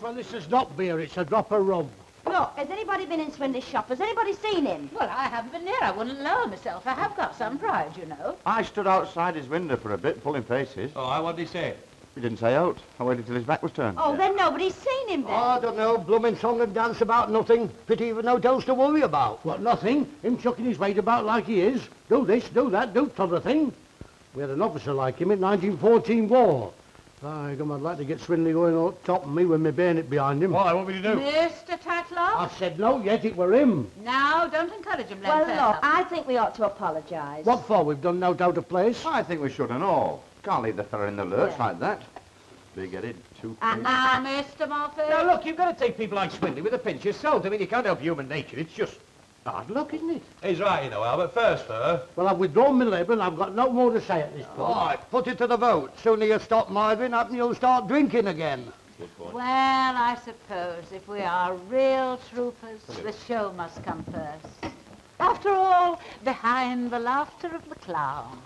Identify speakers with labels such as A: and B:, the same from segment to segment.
A: Well, this is not beer, it's a drop of rum.
B: Look, has anybody been in Swindley's shop? Has anybody seen him?
C: Well, I haven't been near. I wouldn't lower myself. I have got some pride, you know.
D: I stood outside his window for a bit, pulling faces.
E: Oh, what did he say?
D: He didn't say out. I waited till his back was turned.
B: Oh, then nobody's seen him then.
A: Oh, I don't know, blooming song and dance about nothing. Pity even no tales to worry about. What, nothing? Him chucking his weight about like he is. Do this, do that, do t'other thing. We had an officer like him in 1914 war. By gum, I'd like to get Swindley going on top of me with my bayonet behind him.
E: Why, what will you do?
C: Mr. Tatlock?
A: I said no yet, it were him.
C: Now, don't encourage him,
B: Well,
C: Len.
B: look, I think we ought to apologise.
A: What for? We've done no doubt of place.
D: I think we should and all. Can't leave the fella in the lurch like that. Big-headed, two-faced.
C: Now, Mr. Moffat.
E: Now, look, you've got to take people like Swindley with a pinch of salt. I mean, you can't help human nature. It's just
A: Hard luck, isn't it?
E: He's right, you know, Albert. First, sir.
A: Well, I've withdrawn my labour and I've got no more to say at this point.
F: All right, put it to the vote. Sooner you stop mithering up and you'll start drinking again.
C: Well, I suppose if we are real troopers, the show must come first. After all, behind the laughter of the clown,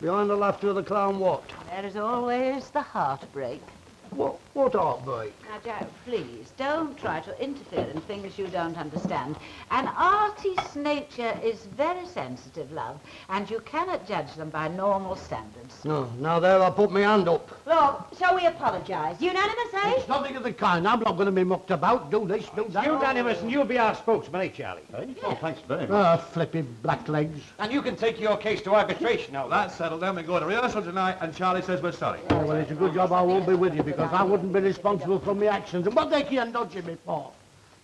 F: Behind the laughter of the clown, what?
C: there is always the heartbreak.
F: What heartbreak?
C: Now, Jack, please, don't try to interfere in things you don't understand. An artist's nature is very sensitive, love, and you cannot judge them by normal standards.
F: No, now there I put my hand up.
B: Look, shall we apologise? Unanimous, eh?
A: It's nothing of the kind. I'm not going to be mucked about. Do this, do that.
E: Unanimous, and you'll be our spokesman, eh, Charlie?
D: Oh, thanks very much.
A: Flipping black legs.
E: And you can take your case to arbitration. Now, that's settled. Then we go to rehearsal tonight, and Charlie says we're sorry.
A: Oh, well, it's a good job I won't be with you because I wouldn't be responsible for my actions. And what they can dodging me for?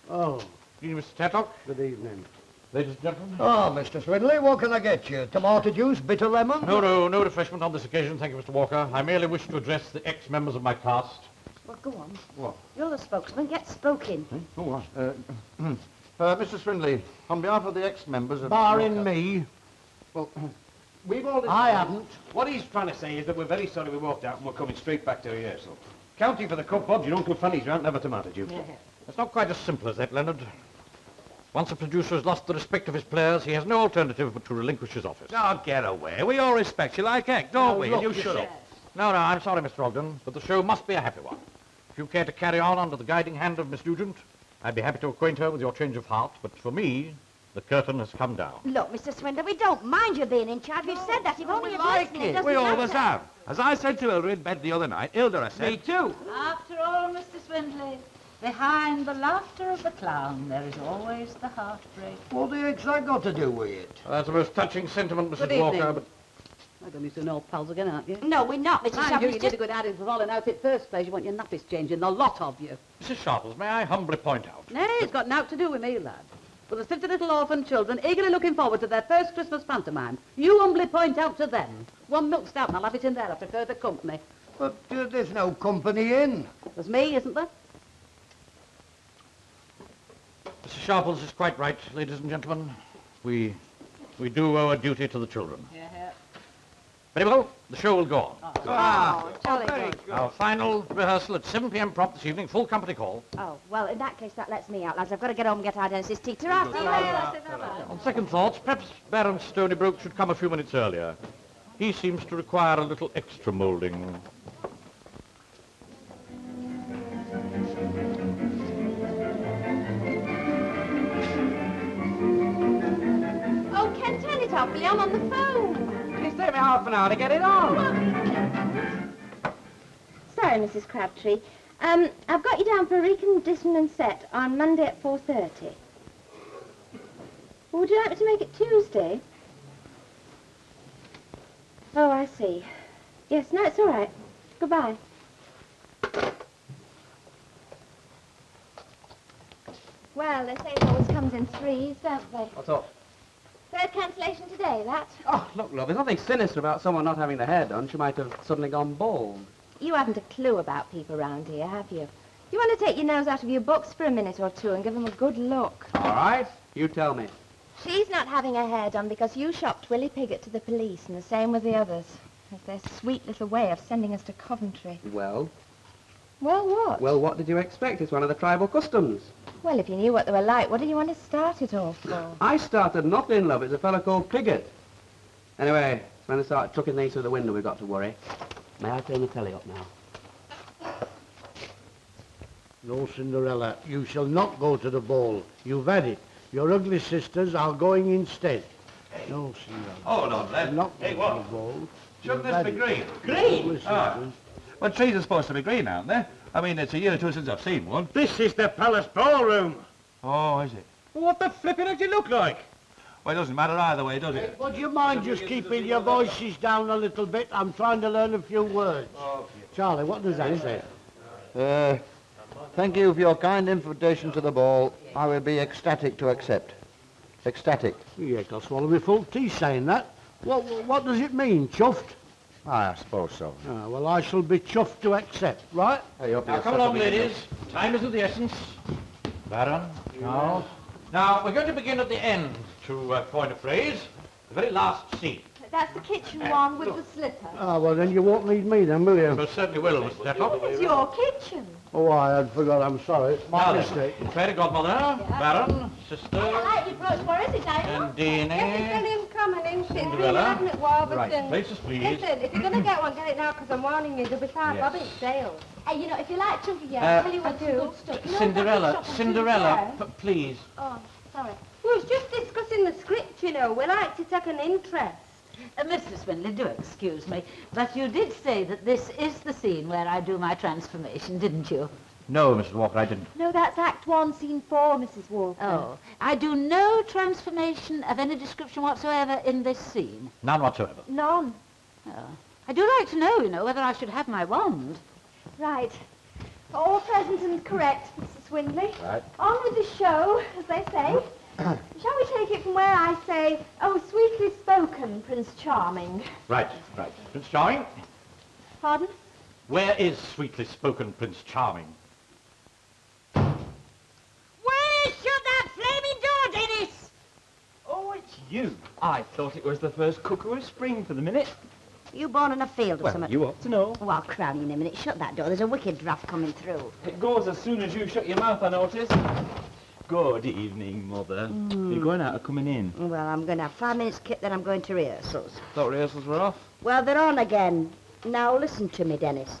A: Oh,
E: Mr. Tatlock.
A: good evening.
E: Ladies and gentlemen.
F: Oh, Mr. Swindley, what can I get you? Tomato juice, bitter lemon?
E: No refreshment on this occasion, thank you, Mr. Walker. I merely wish to address the ex-members of my cast.
B: Well, go on.
D: What?
B: You're the spokesman. Get spoken.
D: Oh, what? Mr. Swindley, on behalf of the ex-members of...
A: Barring me,
D: Well, we've all...
A: I haven't.
E: What he's trying to say is that we're very sorry we walked out and we're coming straight back to rehearsal. Counting for the cup, Bob, you don't do funnies, you aren't never tomato juice.
G: It's not quite as simple as that, Leonard. Once a producer has lost the respect of his players, he has no alternative but to relinquish his office.
E: Oh, get away. We all respect you like heck, don't we? And you shut up.
G: No, I'm sorry, Mr. Ogden, but the show must be a happy one. If you care to carry on under the guiding hand of Miss Nugent, I'd be happy to acquaint her with your change of heart, but for me, the curtain has come down.
B: Look, Mr. Swindler, we don't mind you being in charge. We've said that. If only you'd listen, it doesn't
E: We always
B: matter.
E: have. As I said to Hilda in bed the other night, Hilda, I said... Me too.
C: After all, Mr. Swindley, behind the laughter of the clown, there is always the heartbreak.
F: What the heck's that got to do with it?
G: That's a most touching sentiment, Mrs.
H: Good
G: Walker,
H: evening.
G: but...
H: I don't need to know pals again, aren't you?
B: No, we're not, Mrs.
H: Mind
B: Sharp.
H: you,
B: It's
H: you
B: just...
H: did a good adding for falling out at first place. You want your nappies changing, the lot of you.
G: Mrs. Sharples, may I humbly point out?
H: Nay, it's got nought to do with me, lad. But there's 50 little orphan children eagerly looking forward to their first Christmas pantomime. You humbly point out to them. 1 milk stout and I'll have it in there after further company.
F: But there's no company in.
H: There's me, isn't there?
G: Mrs. Sharples is quite right, ladies and gentlemen. We do owe a duty to the children. Very well, the show will go on.
B: Oh, jolly good.
G: Our final rehearsal at 7 p.m. prompt this evening, full company call.
B: Oh, well, in that case, that lets me out, lads. I've got to get home and get our dentist's teeth after.
G: On second thoughts, perhaps Baron Stonybroke should come a few minutes earlier. He seems to require a little extra moulding.
B: Oh, Ken, turn it off, Lee. I'm on the phone.
E: It's taken me half an hour to get it on.
B: Sorry, Mrs. Crabtree. I've got you down for a reconditioning set on Monday at 4:30. Well, would you like me to make it Tuesday? Oh, I see. Yes, no, it's all right. Goodbye. Well, they say it always comes in threes, don't they?
I: What's up?
B: Third cancellation today, that.
I: Oh, look, love, there's nothing sinister about someone not having their hair done. She might have suddenly gone bald.
B: You haven't a clue about people round here, have you? You want to take your nose out of your books for a minute or two and give them a good look.
I: All right, you tell me.
B: She's not having her hair done because you shopped Willie Piggott to the police, and the same with the others. It's their sweet little way of sending us to Coventry.
I: Well?
B: Well, what?
I: Well, what did you expect? It's one of the tribal customs.
B: Well, if you knew what they were like, what did you want to start it all for?
I: I started not in love. It's a fellow called Piggott. Anyway, when they start chucking things through the window, we've got to worry. May I turn the telly up now?
A: No, Cinderella, you shall not go to the ball. You've had it. Your ugly sisters are going instead. No, Cinderella.
J: Hold on, lad.
A: Not
J: Hey,
A: go
J: what?
A: to the ball.
J: Shouldn't
A: You've
J: this
A: had
J: be
A: it.
J: green?
A: Green?
J: Well, trees are supposed to be green, aren't they? I mean, it's a year or two since I've seen one.
E: This is the palace ballroom.
J: Oh, is it?
E: What the flipping does it look like?
J: Well, it doesn't matter either way, does
A: Hey,
J: it?
A: would you mind just keeping your voices down a little bit? I'm trying to learn a few words. Charlie, what does that say?
D: Thank you for your kind invitation to the ball. I will be ecstatic to accept. Ecstatic.
A: Yeah, I'll swallow my full teeth saying that. What does it mean, chuffed?
D: I suppose so.
A: Ah, well, I shall be chuffed to accept, right?
G: Now, come along, ladies. Time is of the essence. Baron, Charles. Now, we're going to begin at the end to coin a phrase. The very last scene.
B: That's the kitchen one with the slipper.
A: Ah, well, then you won't need me then, will you?
G: Most certainly will, Mr. Tetlock.
B: It's your kitchen.
A: Oh, I had forgot. I'm sorry. It's my
G: Now
A: mistake.
G: then, fairy godmother, Baron, sister,
B: I like your brooch. Where is it, Diana?
G: and Deanie.
K: him coming in,
G: Cinderella.
K: it, Warburton.
G: Right, places, please.
K: Listen, if you're going to get one, get it now, because I'm warning you, there'll be 5 bob in sale.
B: Hey, you know, if you like chunky, I'll tell you what to do. Stuff. You know,
G: Cinderella,
B: that shop on
G: Cinderella,
B: Tuesday?
G: please.
B: Oh, sorry.
K: We was just discussing the script, you know. We like to take an interest.
C: Mr. Swindley, do excuse me, but you did say that this is the scene where I do my transformation, didn't you?
G: No, Mrs. Walker, I didn't.
B: No, that's Act 1, Scene 4, Mrs. Walker.
C: Oh, I do no transformation of any description whatsoever in this scene.
G: None whatsoever.
B: None.
C: Oh. I do like to know, you know, whether I should have my wand.
B: Right. All present and correct, Mrs. Swindley.
G: Right.
B: On with the show, as they say. Shall we take it from where I say, oh, sweetly spoken, Prince Charming?
G: Right, right. Prince Charming,
B: Pardon?
G: where is sweetly spoken Prince Charming?
H: Well, shut that flaming door, Dennis!
L: Oh, it's you. I thought it was the first cuckoo of spring for the minute.
H: You born in a field or
L: Well,
H: something?
L: you ought to know.
H: Oh, I'll crown you in a minute. Shut that door. There's a wicked draft coming through.
L: It goes as soon as you shut your mouth, I notice. Good evening, Mother. You're going out or coming in?
H: Well, I'm going to have 5 minutes kit, then I'm going to rehearsals.
L: Thought rehearsals were off.
H: Well, they're on again. Now, listen to me, Dennis.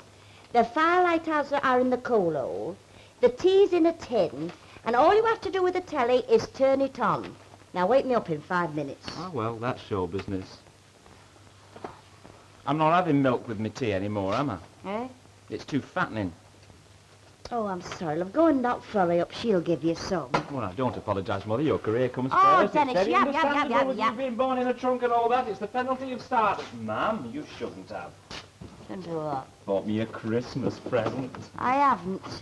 H: The firelight hours are in the coal hole, the tea's in a tin, and all you have to do with the telly is turn it on. Now, wake me up in 5 minutes.
L: Oh, well, that's show business. I'm not having milk with my tea anymore, am I?
H: Eh?
L: It's too fattening.
H: Oh, I'm sorry, love. Go and knock Florrie up. She'll give you some.
L: Well, I don't apologise, Mother. Your career comes
H: Oh,
L: first.
H: Dennis,
L: It's very
H: yap, yap, yap,
L: understandable
H: yap,
L: with
H: yap.
L: you being born in a trunk and all that. It's the penalty of stardom. Ma'am, you shouldn't have.
H: Shouldn't do what?
L: Bought me a Christmas present.
H: I haven't.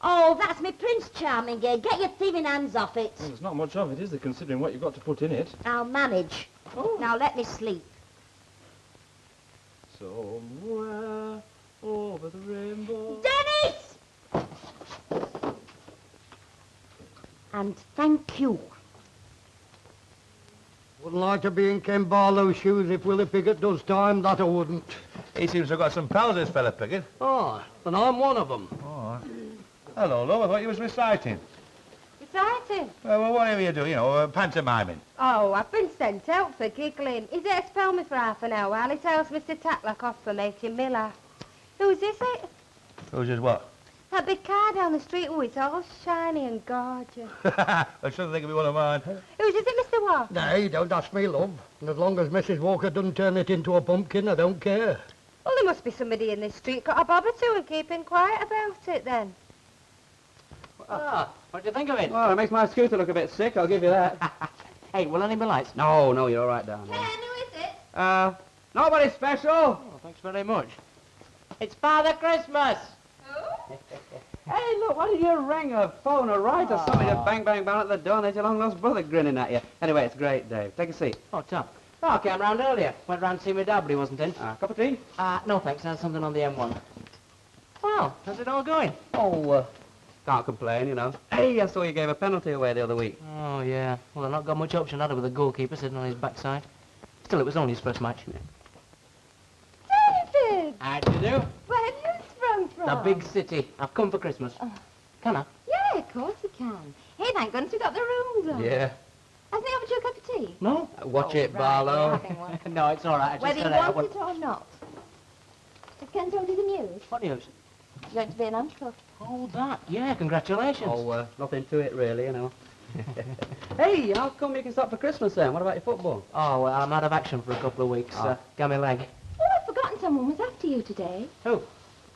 H: Oh, that's me Prince Charming here. Get your thieving hands off it.
L: Well, there's not much of it, is there, considering what you've got to put in it?
H: I'll manage.
L: Oh.
H: Now let me sleep.
L: Somewhere over the rainbow.
H: Dennis! And thank you.
A: Wouldn't like to be in Ken Barlow's shoes if Willie Piggott does time, that I wouldn't.
J: He seems to have got some pals, this fella, Piggott.
A: Oh, and I'm one of them.
J: Oh. Hello, Lowe. I thought you was reciting.
K: Reciting?
J: Well, whatever you do, you know, pantomiming.
K: Oh, I've been sent out for giggling. He's there to spell me for half an hour while he tells Mr. Tatlock off for making me laugh. Whose is it?
J: Who's his what?
K: That big car down the street. Oh, it's all shiny and gorgeous.
J: I shouldn't think it'd be one of mine.
K: Whose is it, Mr. Walker?
A: Nay, don't ask me, love. And as long as Mrs. Walker doesn't turn it into a pumpkin, I don't care.
K: Well, there must be somebody in this street got a bob or two and keeping quiet about it, then.
I: Ah, what do you think of it? Well, it makes my scooter look a bit sick, I'll give you that. Hey, will any be lights?
H: Oh,
I: No, you're all right down there.
B: Ken, who is it?
I: Nobody special.
L: Oh, thanks very much.
I: It's Father Christmas.
B: Who?
I: Hey, look, why did you ring or phone or write or something? Just bang, bang, bang at the door and there's your long-lost brother grinning at you. Anyway, it's great, Dave. Take a seat.
M: Oh, Tom. Oh, I came round earlier. Went round to see my dad, but he wasn't in.
I: Cup of tea?
M: No, thanks. I had something on the M1. Well, how's it all going?
I: Oh, can't complain, you know. Hey, I saw you gave a penalty away the other week.
M: Oh, yeah. Well, I've not got much option, had it, with the goalkeeper sitting on his backside. Still, it was only his first match.
K: David!
M: How do you do?
K: Where have you sprung from?
M: The big city. I've come for Christmas. Can I?
K: Yeah, of course you can. Hey, thank goodness we got the rooms on.
I: Yeah.
K: Hasn't he offered you a cup of tea?
M: No?
I: Watch it,
K: right,
I: Barlow.
K: you're having one.
M: No, it's all right. I just
K: Whether you
M: said I
K: want it or not. Has Ken told you the news?
M: What news?
K: You're going to be an uncle.
M: Oh, that? Yeah, congratulations.
I: Oh, nothing to it, really, you know. Hey, how come you can stop for Christmas then? What about your football?
M: Oh, well, I'm out of action for a couple of weeks. Got my leg.
B: Oh, I've forgotten someone was after you today.
M: Who?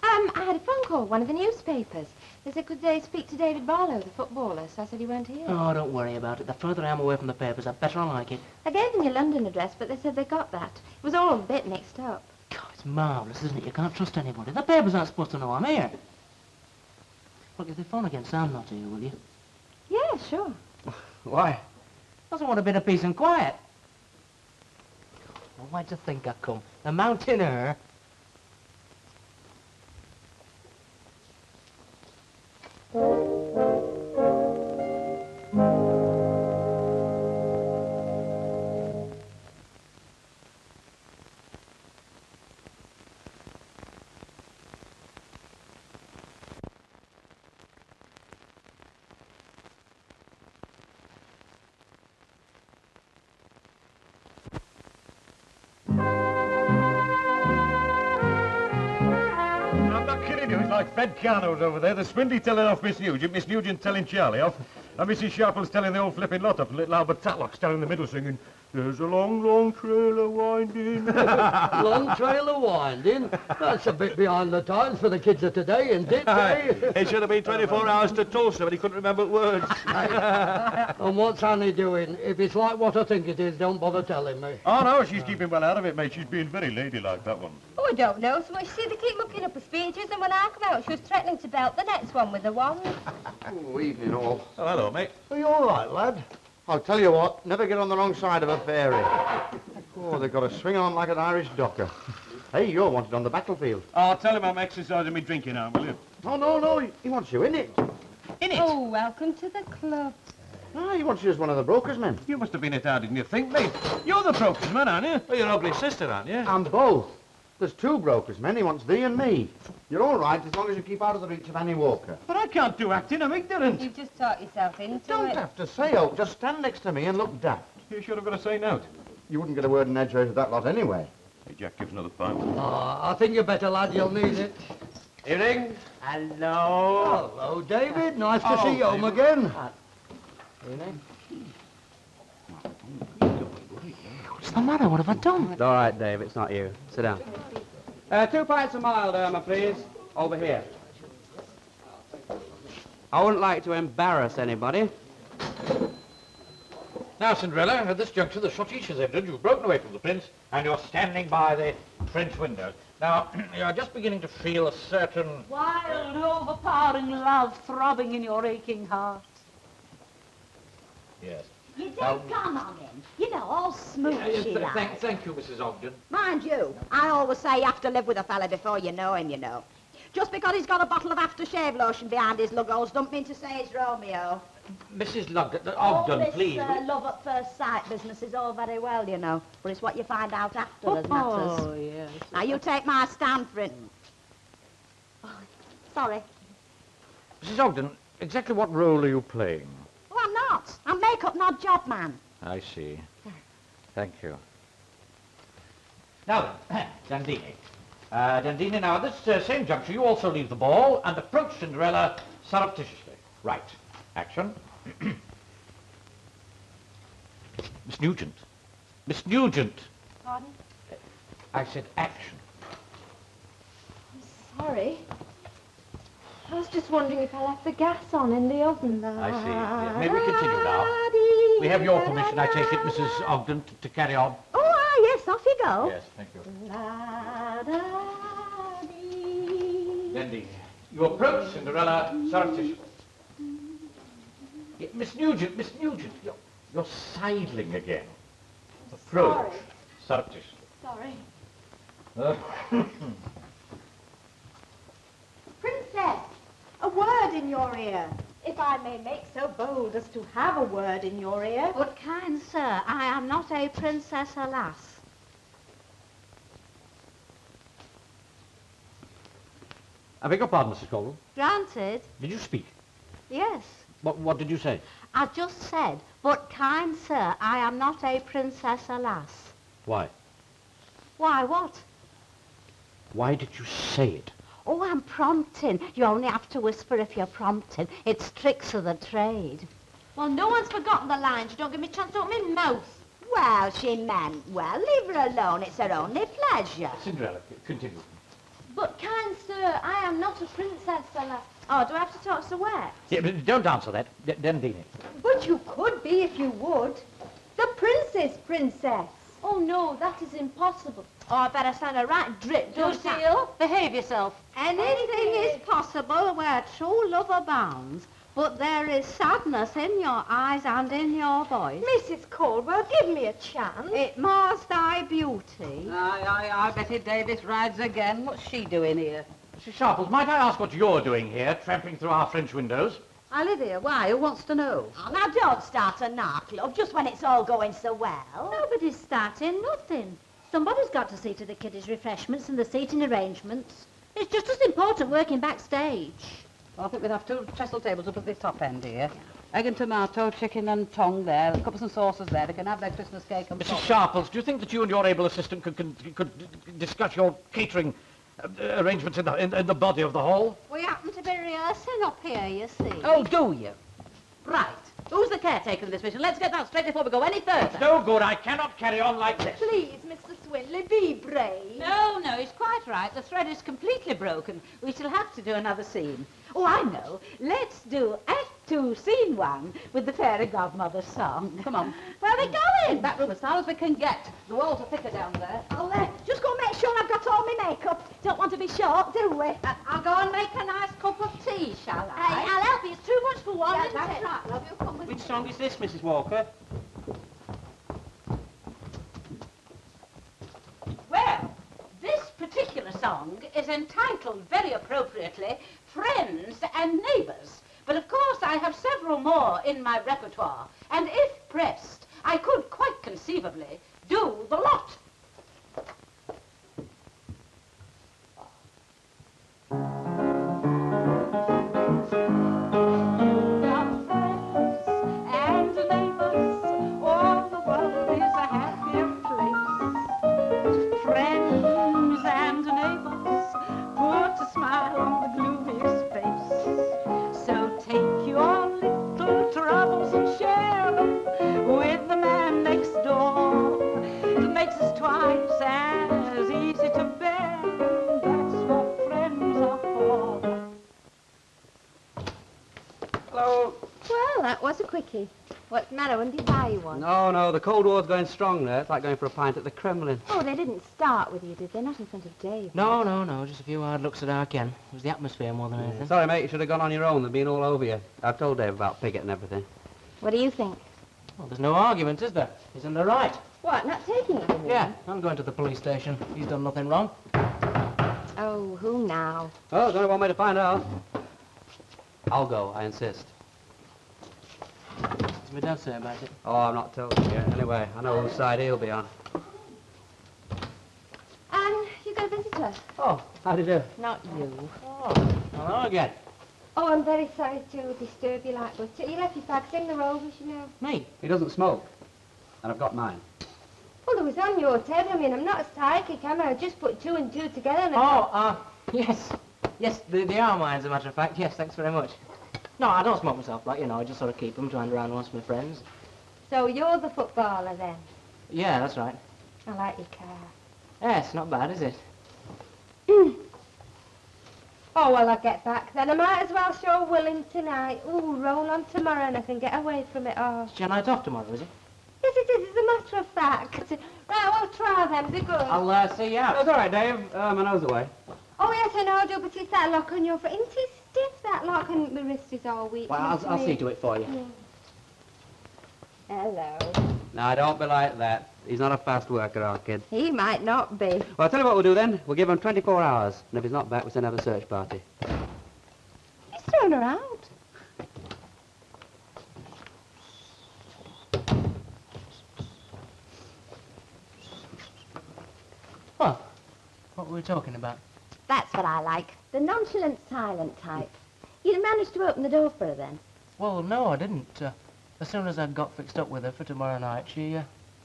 B: I had a phone call, one of the newspapers. They said, could they speak to David Barlow, the footballer? So I said he weren't here.
M: Oh, don't worry about it. The further I am away from the papers, the better I like it.
B: I gave them your London address, but they said they got that. It was all a bit mixed up.
M: God, it's marvellous, isn't it? You can't trust anybody. The papers aren't supposed to know I'm here. Look, if they phone again, I'm not here, will you?
B: Yeah, sure.
I: Why?
M: Doesn't want a bit of peace and quiet. Well, why'd you think I come? The mountain air.
E: Like Fed Carnos over there. The Swindley telling off Miss Nugent telling Charlie off, and Mrs. Sharple's telling the old flipping lot off, and little Albert Tatlock's down in the middle singing, "There's a long, long trail of winding."
A: Long trail of winding? That's a bit behind the times for the kids of today, isn't it, eh?
J: It should have been 24 hours to Tulsa, but he couldn't remember words.
A: And what's Annie doing? If it's like what I think it is, don't bother telling me.
E: Oh, no, she's keeping well out of it, mate. She's being very ladylike, that one.
K: Oh, I don't know so much. See, they keep looking up her speeches, and when I come out, she was threatening to belt the next one with a wand.
D: Oh, evening all.
J: Oh, hello, mate.
A: Are you all right, lad?
D: I'll tell you what, never get on the wrong side of a fairy. Oh, they've got to swing on like an Irish docker. Hey, you're wanted on the battlefield.
E: Oh, tell him I'm exercising me drinking arm, will you?
D: Oh, no, he wants you in it.
E: In it?
K: Oh, welcome to the club.
D: Ah, he wants you as one of the brokers' men.
E: You must have been it, how didn't you think, mate? You're the broker's man, aren't you?
J: Well, your ugly sister, aren't you?
D: And both. There's two brokers' men. He wants thee and me. You're all right as long as you keep out of the reach of Annie Walker.
E: But I can't do acting, I'm ignorant.
K: You've just talked yourself into
D: Don't
K: it.
D: have to say, oh, just stand next to me and look daft.
E: You should have got a say note.
D: You wouldn't get a word in edgeways with that lot anyway.
E: Hey, Jack, give us another pipe.
A: Oh, I think you're better, lad. You'll need it.
I: Evening.
M: Hello.
A: Hello, David. Nice to see you home again.
M: What's the matter? What have I done?
I: It's all right, Dave. It's not you. Sit down. 2 pints of mild, Irma, please. Over here. I wouldn't like to embarrass anybody.
G: Now, Cinderella, at this juncture, the sortie has ended. You've broken away from the prince, and you're standing by the French window. Now, you're just beginning to feel a certain...
C: Wild, overpowering love throbbing in your aching heart.
G: Yes.
H: You don't come on him. You know, all smoochy like.
G: Thank you, Mrs. Ogden.
H: Mind you, I always say you have to live with a fella before you know him, you know. Just because he's got a bottle of aftershave lotion behind his lugos don't mean to say it's Romeo.
G: Mrs. Ogden, please.
H: Love at first sight business is all very well, you know, but it's what you find out after that matters.
C: Oh, yes.
H: Now, you take my stand for it. Oh, sorry.
G: Mrs. Ogden, exactly what role are you playing?
H: Oh, I'm not. I'm makeup, not job man.
G: I see. Thank you. Now then, Dandini. Dandini, now at this same juncture, you also leave the ball and approach Cinderella surreptitiously. Right. Action. Miss Nugent. Miss Nugent.
B: Pardon?
G: I said action.
B: I'm sorry. I was just wondering if I left the gas on in the oven.
G: I see. Yes, may we continue now? We have your permission, I take it, Mrs. Ogden, to carry on.
H: Oh, yes, off you go.
G: Yes, thank you. Dandini, you approach Cinderella surreptitiously. Miss Nugent, you're sidling again. Approach surreptitiously.
B: Sorry.
H: Princess, a word in your ear. If I may make so bold as to have a word in your ear.
C: But, kind sir, I am not a princess, alas.
G: I beg your pardon, Mrs. Colwell.
C: Granted,
G: Did you speak?
C: yes.
G: What did you say?
C: I just said, but, kind sir, I am not a princess, alas.
G: Why?
C: Why, what?
G: Why did you say it?
H: Oh, I'm prompting. You only have to whisper if you're prompting. It's tricks of the trade.
K: Well, no one's forgotten the lines. You don't give me a chance to open my mouth.
H: Well, she meant well. Leave her alone. It's her only pleasure.
G: Cinderella, continue.
K: But, kind sir, I am not a princess, fella. Oh, do I have to talk so wet?
G: Yeah, but don't answer that. Dendini.
K: But you could be if you would. The princess. Oh, no, that is impossible. Oh, I better stand a right drip, don't I?
C: Lucille, behave yourself.
H: Anything is possible where true love abounds, but there is sadness in your eyes and in your voice.
K: Mrs. Caldwell, give me a chance.
H: It mars thy beauty.
C: I Betty Davis rides again. What's she doing here?
G: Mrs. Sharples, might I ask what you're doing here, tramping through our French windows?
C: I live here. Why? Who wants to know?
H: Oh, now don't start a narc, love, just when it's all going so well.
N: Nobody's starting nothing. Somebody's got to see to the kiddies' refreshments and the seating arrangements. It's just as important working backstage.
C: Well, I think we'd have 2 trestle tables up at the top end here. Egg and tomato, chicken and tongue there, cups and saucers there. They can have their Christmas cake and
G: Mrs. Sharples, do you think that you and your able assistant could discuss your catering arrangements in the body of the hall?
H: We happen to be rehearsing up here, you see.
C: Oh, do you? Right. Who's the caretaker of this mission? Let's get that straight before we go any further.
G: It's no good. I cannot carry on like this.
K: Please, Mr. Swindley, be brave.
C: No, he's quite right. The thread is completely broken. We shall have to do another scene. Oh, I know. Let's do Act 2, Scene 1 with the Fairy Godmother's song. Come on.
H: Where are we going?
C: Back room as far as we can get. The walls are thicker down there.
H: I'll just go make sure I've got all my makeup. Don't want to be short, do we?
C: I'll go and make a nice cup of tea, shall I?
K: Hey, I'll help you. It's too much for one, isn't
C: that's
K: it?
C: right, love. You come with
I: Which
C: me.
I: song is this, Mrs. Walker?
C: Well, this particular song is entitled, very appropriately, Friends and Neighbours. But of course I have several more in my repertoire, and if pressed, I could quite conceivably do the lot.
K: Was a quickie. What's the matter? When did you buy you one?
I: No, the Cold War's going strong there. It's like going for a pint at the Kremlin.
K: Oh, they didn't start with you, did they? Not in front of Dave.
M: No. Just a few hard looks at our Ken. It was the atmosphere more than anything.
I: Sorry, mate, you should have gone on your own. They've been all over you. I've told Dave about Piggott and everything.
K: What do you think?
M: Well, there's no argument, is there? He's in the right.
K: What, not taking it with him?
M: Yeah, I'm going to the police station. He's done nothing wrong.
K: Oh, who now?
I: Oh, there's only one way to find out. I'll go, I insist.
M: What's my dad say about it?
I: Oh, I'm not told you yet. Anyway, I know whose side he'll be on.
K: Anne, you got a visitor?
I: Oh, how do you do?
K: Not you.
M: Oh, hello again.
K: Oh, I'm very sorry to disturb you like that. You left your fags in the Rovers, you know.
M: Me?
I: He doesn't smoke. And I've got mine.
K: Well, it was on your table. I mean, I'm not a psychic, am I? I just put 2 and 2 together and
M: yes. Yes, they are mine, as a matter of fact. Yes, thanks very much. No, I don't smoke myself, like, I just sort of keep them to hand around amongst my friends.
K: So you're the footballer, then?
M: Yeah, that's right.
K: I like your car.
M: Yes, not bad, is it?
K: Oh, well, I'll get back then. I might as well show Willing tonight. Ooh, roll on tomorrow and I can get away from it all.
M: It's your night off tomorrow, is it?
K: Yes, it is, as a matter of fact. Right, we'll try them. They're good.
M: I'll see you out.
I: That's all right, Dave. My nose away.
K: Oh, yes, I know, I do, but it's that lock on your foot. Isn't it stiff, that lock? And the wrist is all weak.
M: Well, I'll see to it for you.
K: Yeah. Hello.
I: No, don't be like that. He's not a fast worker, our kid.
K: He might not be.
I: Well, I'll tell you what we'll do then. We'll give him 24 hours. And if he's not back, we'll send out a search party.
K: He's thrown her out.
M: What were we talking about?
B: That's what I like. The nonchalant, silent type. You managed to open the door for her then?
M: Well, no, I didn't. As soon as I'd got fixed up with her for tomorrow night, she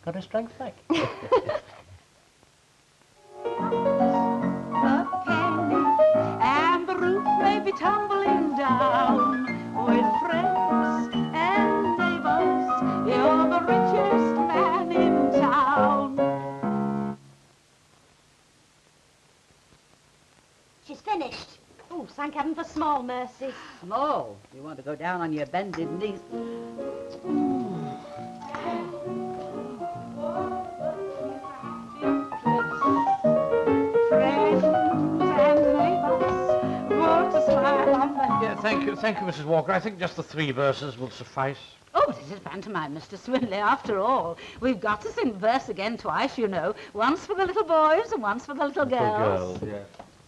M: got her strength back.
C: A penny
K: heaven for small mercies.
O: Small? You want to go down on your bended knees.
G: Yeah, thank you, Mrs. Walker. I think just the 3 verses will suffice.
C: Oh, but it is pantomime, Mr. Swindley, after all. We've got to sing verse again twice, you know. Once for the little boys and once for the little girls.
G: Yeah.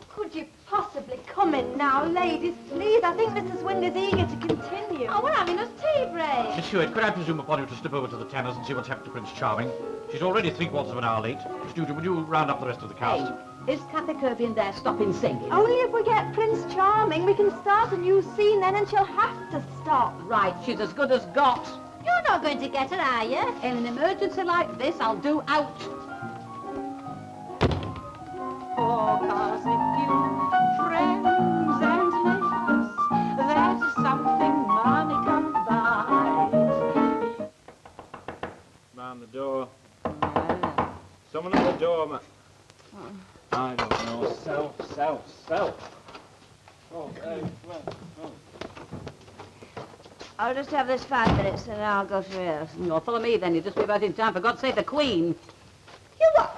K: Could you possibly come in now, ladies, please? I think Mr. Swindley's eager to continue. Oh, we're having a tea break.
G: Miss Hewitt, could I presume upon you to slip over to the Tanners and see what's happened to Prince Charming? She's already 3/4 of an hour late. Miss Nugent, would you round up the rest of the cast?
O: Hey, is Cathy Kirby in there stopping singing?
K: Only if we get Prince Charming, we can start a new scene then, and she'll have to stop.
O: Right, she's as good as got.
K: You're not going to get her, are you?
O: In an emergency like this, I'll do out.
C: Oh, 'cause if you friends and neighbors, there's something money can buy.
L: Man, the door. Someone at the door, man. I don't know. Self. Oh, well.
H: I'll just have this 5 minutes and then I'll go to rehearsal.
O: No, follow me then. You'll just be about in time. For God's sake, the Queen.
K: You what?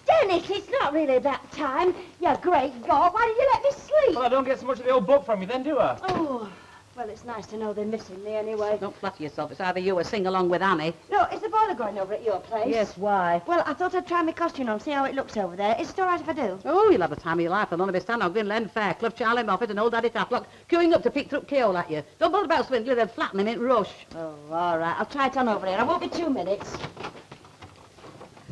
K: Dennis, it's not really that time. You great God, why did you let me sleep?
L: Well, I don't get so much of the old book from you then, do I?
K: Oh, well, it's nice to know they're missing me anyway.
O: Don't flatter yourself. It's either you or sing along with Annie.
K: No, is the boiler going over at your place?
O: Yes, why?
K: Well, I thought I'd try my costume on, see how it looks over there. Is it all right if I do?
O: Oh, you'll have the time of your life. There'll only be Stan Ogden, Len Fair, Cliff Charlie Moffat and old Daddy Taplock queuing up to pick Thrupp Keogh at you. Don't bother about Swindley, they'll flatten him in Roache.
K: Oh, all right. I'll try it on over here. I won't be 2 minutes.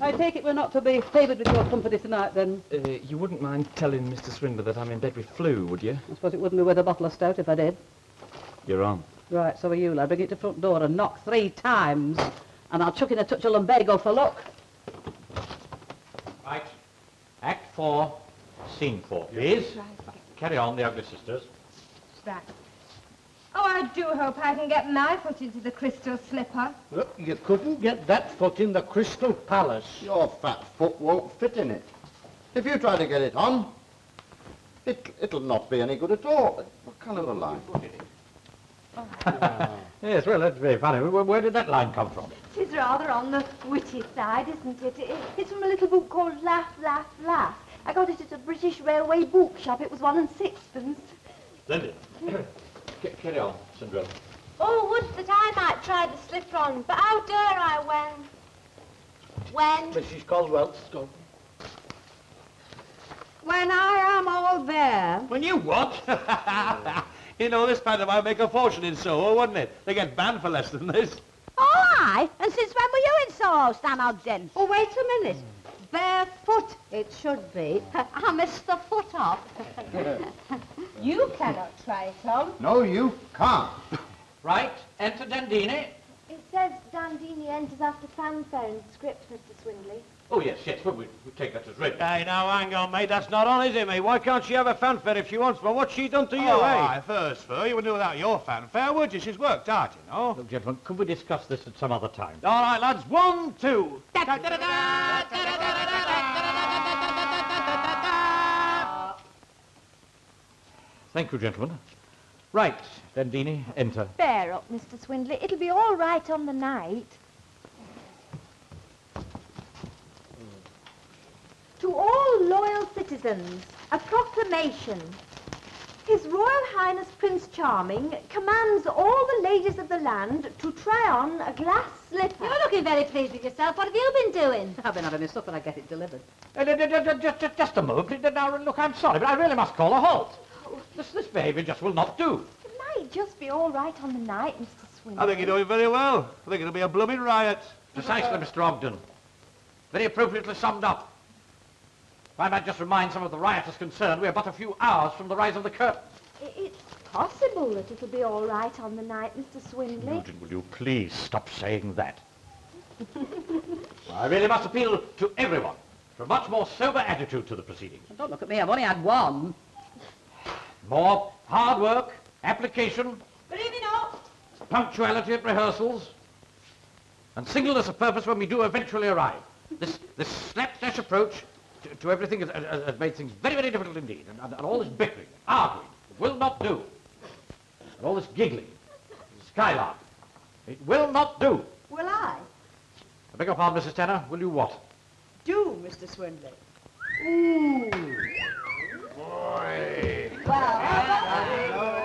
O: I take it we're not to be favoured with your company tonight, then?
L: You wouldn't mind telling Mr. Swindler that I'm in bed with flu, would you?
O: I suppose it wouldn't be worth a bottle of stout if I did.
L: You're on.
O: Right, so are you, lad. Bring it to front door and knock 3 times, and I'll chuck in a touch of lumbago for luck.
G: Right. Act 4, scene 4, please.
K: Right.
G: Carry on, the Ugly Sisters.
K: Right. Oh, I do hope I can get my foot into the crystal slipper.
A: Look, you couldn't get that foot in the Crystal Palace.
D: Your fat foot won't fit in it. If you try to get it on, it'll not be any good at all. What kind of a line?
G: Yes, well, that's very funny. Where did that line come from?
K: It is rather on the witty side, isn't it? It's from a little book called Laugh, Laugh, Laugh. I got it at a British Railway bookshop. It was 1 and 6pence.
G: Splendid. Carry on, Cinderella.
K: Oh, would that I might try the slipper on, but how dare I when
A: Mrs. Caldwell.
H: When I am all there.
J: When you what? You know, this pantomime make a fortune in Soho, wouldn't it? They get banned for less than this.
H: Oh, aye? And since when were you in Soho, Stan Ogden? Oh, wait a minute. Barefoot, it should be. I missed the foot off.
K: you cannot try it on.
D: No, you can't.
G: Right, enter Dandini.
K: It says Dandini enters after fanfare in the script, Mr. Swindley.
G: Oh, yes, well, we take that as read.
J: Hey, now, hang on, mate. That's not on, is it, mate? Why can't she have a fanfare if she wants one? What's she done to you, eh?
E: Aye, first, you wouldn't do without your fanfare, would you? She's worked hard, you know.
G: Look, gentlemen, could we discuss this at some other time?
J: All right, lads. 1, 2.
G: Thank you, gentlemen. Right, Dandini, enter.
K: Bear up, Mr. Swindley. It'll be all right on the night. To all loyal citizens, a proclamation. His Royal Highness Prince Charming commands all the ladies of the land to try on a glass slipper.
N: You're looking very pleased with yourself. What have you been doing?
O: I've been having my supper, I get it delivered.
G: Just a moment, please. Now, look, I'm sorry, but I really must call a halt. This behaviour just will not do.
K: It might just be all right on the night, Mr. Swindley.
J: I think you're doing very well. I think it'll be a blooming riot.
G: Precisely, Mr. Ogden. Very appropriately summed up. If I might just remind some of the rioters concerned, we are but a few hours from the rise of the curtain.
K: It's possible that it'll be all right on the night, Mr. Swindley.
G: Nugent, will you please stop saying that? I really must appeal to everyone for a much more sober attitude to the proceedings.
O: Don't look at me, I've only had one.
G: More hard work, application,
K: Good evening, all.
G: punctuality at rehearsals, and singleness of purpose when we do eventually arrive. This slapdash approach to everything has made things very, very difficult indeed, and all this bickering, arguing, It will not do. And all this giggling, this skylark, it will not do.
P: Will I?
G: I beg your pardon, Mrs. Tanner, will you what?
P: Do, Mr. Swindley.
A: Ooh.
G: Boy.
P: Well,